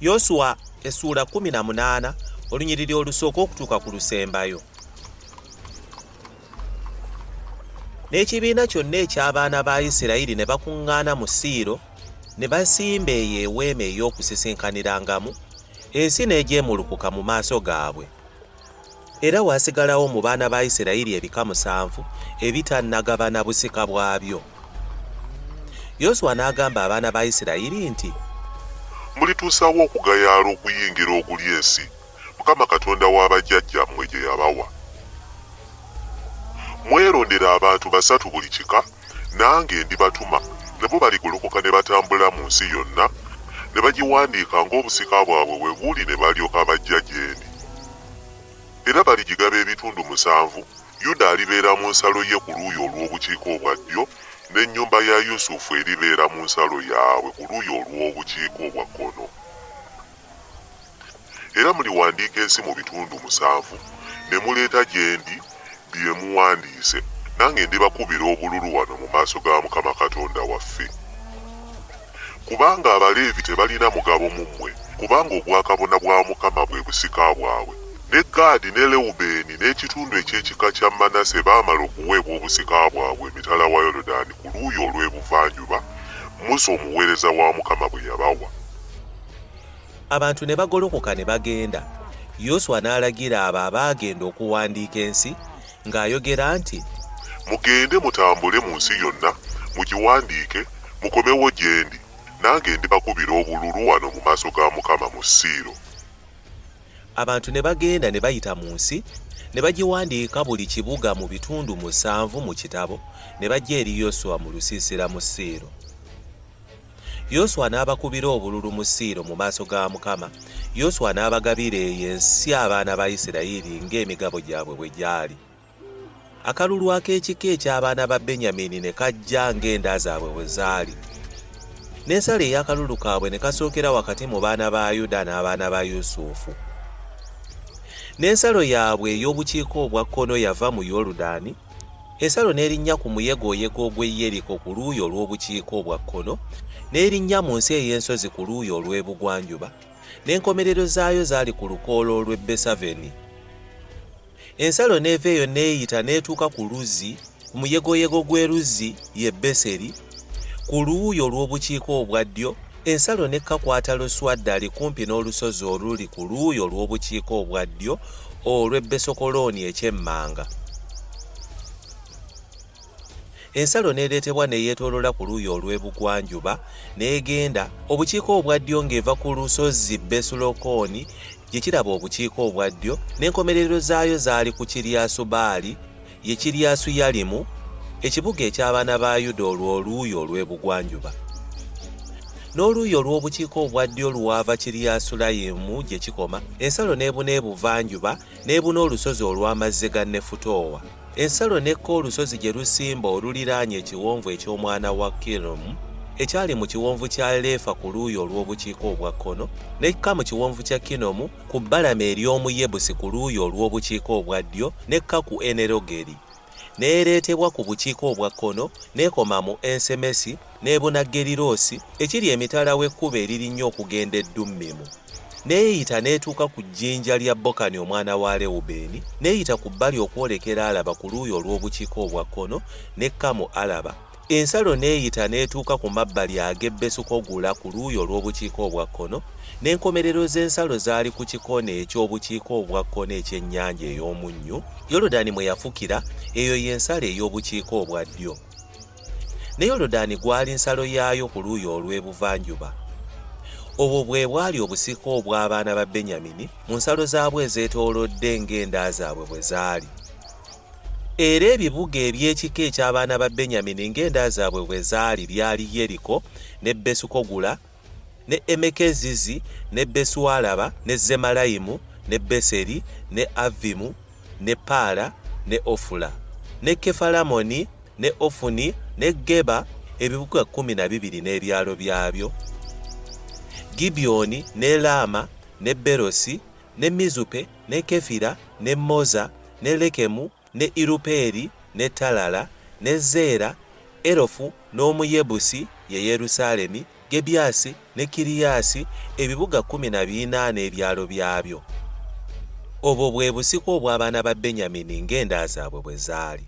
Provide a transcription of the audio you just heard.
Yoswa essula 18 olunyiriri olusooka okutuuka ku lusembayo. N'ekibiina kyonna eky'abaana ba Isirayiri ne bakuŋŋaana mu Siiro ne basimba eyo eweema ey'okusisinkaniramu, ensi n'egyemulukuka mu maaso gaabwe. Era waasigalawo mu baana ba Isirayiri ebika 7 ebitannagabana busika bwabyo. Yoswa n'agamba abaana ba Isirayiri nti, mulituusawo okugayaala okuyingira okulya ensi Mukama Katonda w'abajjajjammwe gye yabawa. Mwerondera abantu 3 buli kika, nange ndibatuma, nabo baligolokoka ne batambula mu nsi yonna, ne bagiwandiika ng'obusika bwabwe bwe buli ne balyoka bajja gye ndi. Era baligigaba ebitundu 7, Yuda alibeera mu nsalo ye ku luuyi olw'obukiika obwa ddyo, n'ennyumba ya Yusufu eribeera mu nsalo yaabwe ku luuyi olw'obukiika obwa kkono. Era muliwandiika ensi mu bitundu 7, ne muleeta gye ndi bye muwandiise, nange ndibakubira obululu wano mu maaso ga Mukama Katonda waffe. Kubanga Abaleevi tebalina mugabo mu mmwe, kubanga obwakabona bwa Mukama bwe busika bwabwe. Ne Gaadi ne Lewubeeni n'ekitundu eky'ekika kya Manase baamala okuweebwa obusika bwabwe emitala wa Yoludaani ku luuyi olw'ebuvanjuba, Musa omuweereza wa Mukama bwe yabawa. Abantu ne bagolokoka ne bagenda. Yoswa n'alagira abo abaagenda okuwandiika ensi ng'ayogera nti, mugende mutambule mu nsi yonna, mugiwandiike, mukomewo gye ndi, nange ndibakubira obululu wano mu maaso ga Mukama mu Siiro. Abantu ne bagenda ne bayita mu nsi, ne bagiwandiika buli kibuga mu bitundu 7 mu kitabo, ne bajja eri Yoswa mu lusiisira mu Siiro. Yoswa n'abakubira obululu mu Siiro mu maaso ga Mukama. Yoswa n'abagabira eyo ensi abaana ba Isirayiri ng'emigabo gyabwe bwe gyali. Akalulu ak'ekika eky'abaana ba Benyamini ne kajja ng'enda zaabwe bwe zaali. N'ensalo ey'akalulu kaabwe ne kasookera wakati mu baana ba Yuda n'abaana ba Yusufu. N'ensalo yaabwe ey'obukiika obwa kkono yava mu Yoludaani. Ensalo n'erinnya ku muyegoyego gw'e Yeriko ku luuyi olw'obukiika obwa kkono, n'erinnya mu nsi ey'ensozi ku luuyi olw'ebugwanjuba, n'enkomerero zaayo zaali ku lukoola olw'e Besaveni. Ensalo n'eva eyo n'eyita n'etuuka ku luzzi, ku muyegoyego gw'eruzzi ye Beseri, ku luuyi olw'obukiika obwa ddyo. Ensalo n'ekkakwata Luswaddali kumpi n'olusozi oluli ku luuyi olw'obukiika obwa ddyo olw'e Besokolooni eky'emmanga. Ensalo n'ereetebwa ne yeetooloola ku luuyi olw'ebugwanjuba n'egenda obukiika obwa ddyo ng'eva ku lusozi Besulokooni gye kiraba obukiika obwa ddyo, n'enkomerero zaayo zaali ku Kiriyasubaali ye Kiriyasuyalimu, ekibuga eky'abaana ba Yuda olwo oluuyi olw'ebugwanjuba. N'oluuyi olw'obukiika obwa ddyo luwaava Kiriyasulayimu gye kikoma, ensalo n'ebuna ebuvanjuba n'ebuna olusozi olw'amazzi ga Nefutoowa. Ensalo n'ekka olusozi gye lusimba oluliraanye ekiwonvu eky'omwana wa Kinomu ekyali mu kiwonvu kya Leefa ku luuyi olw'obukiika obwa kkono, n'ekka mu kiwonvu kya Kinomu ku bbalama ery'omu Yebusi ku luuyi olw'obukiika obwa ddyo, n'ekka ku Enerogeri. N'ereetebwa ku bukiika obwa kkono n'ekoma mu Ensemesi n'ebuna Geriroosi ekiri emitala w'ekkubo eririnnya okugenda e Dummimu. N'eyita n'etuuka ku jjinja lya Bokani omwana wa Lewubeeni, n'eyita ku bbali okwolekera Alaba ku luuyi olw'obukiika obwa kkono, n'ekka mu Alaba. Ensalo n'eyita n'etuuka ku mabbali ag'e Besukogula ku luuyi olw'obukiika obwa kkono, n'enkomerero z'ensalo zaali ku kikono eky'obukiika obwa kkono eky'ennyanja ey'omunnyo, Yoludaani mwe yafukira, eyo y'ensalo ey'obukiika obwa ddyo. Ne Yoludaani gwali nsalo yaayo ku luuyi olw'ebuvanjuba. Obwo bwe bwali obusika obw'abaana ba Benyamini mu nsalo zaabwe ezeetoolodde ng'enda zaabwe bwe zaali. Era ebibuga eby'ekika eky'abaana ba Benyamini ng'enda zaabwe bwe zaali byali Yeriko, ne Besukogula, ne Emekezizi, ne Besualaba, ne Zemalayimu, ne Beseri, ne Avimu, ne Paala, ne Ofula, ne Kefalamoni, ne Ofuni, ne Geba, ebibuga 12 n'ebyalo byabyo. Gibyoni, ne Laama, ne Berosi, ne Mizupe, ne Kefira, ne Moza, ne Lekemu, ne Irupeeri, ne Talala, ne Zeera, Erofu n'Omuyebusi ye Yerusaalemi, Gebyasi ne Kiriyasi ebibuga 18 ebyalo byabyo. Obwo bwe busiko obw'abaana ba Benyamini ng'enda zaabwe bwe zaali.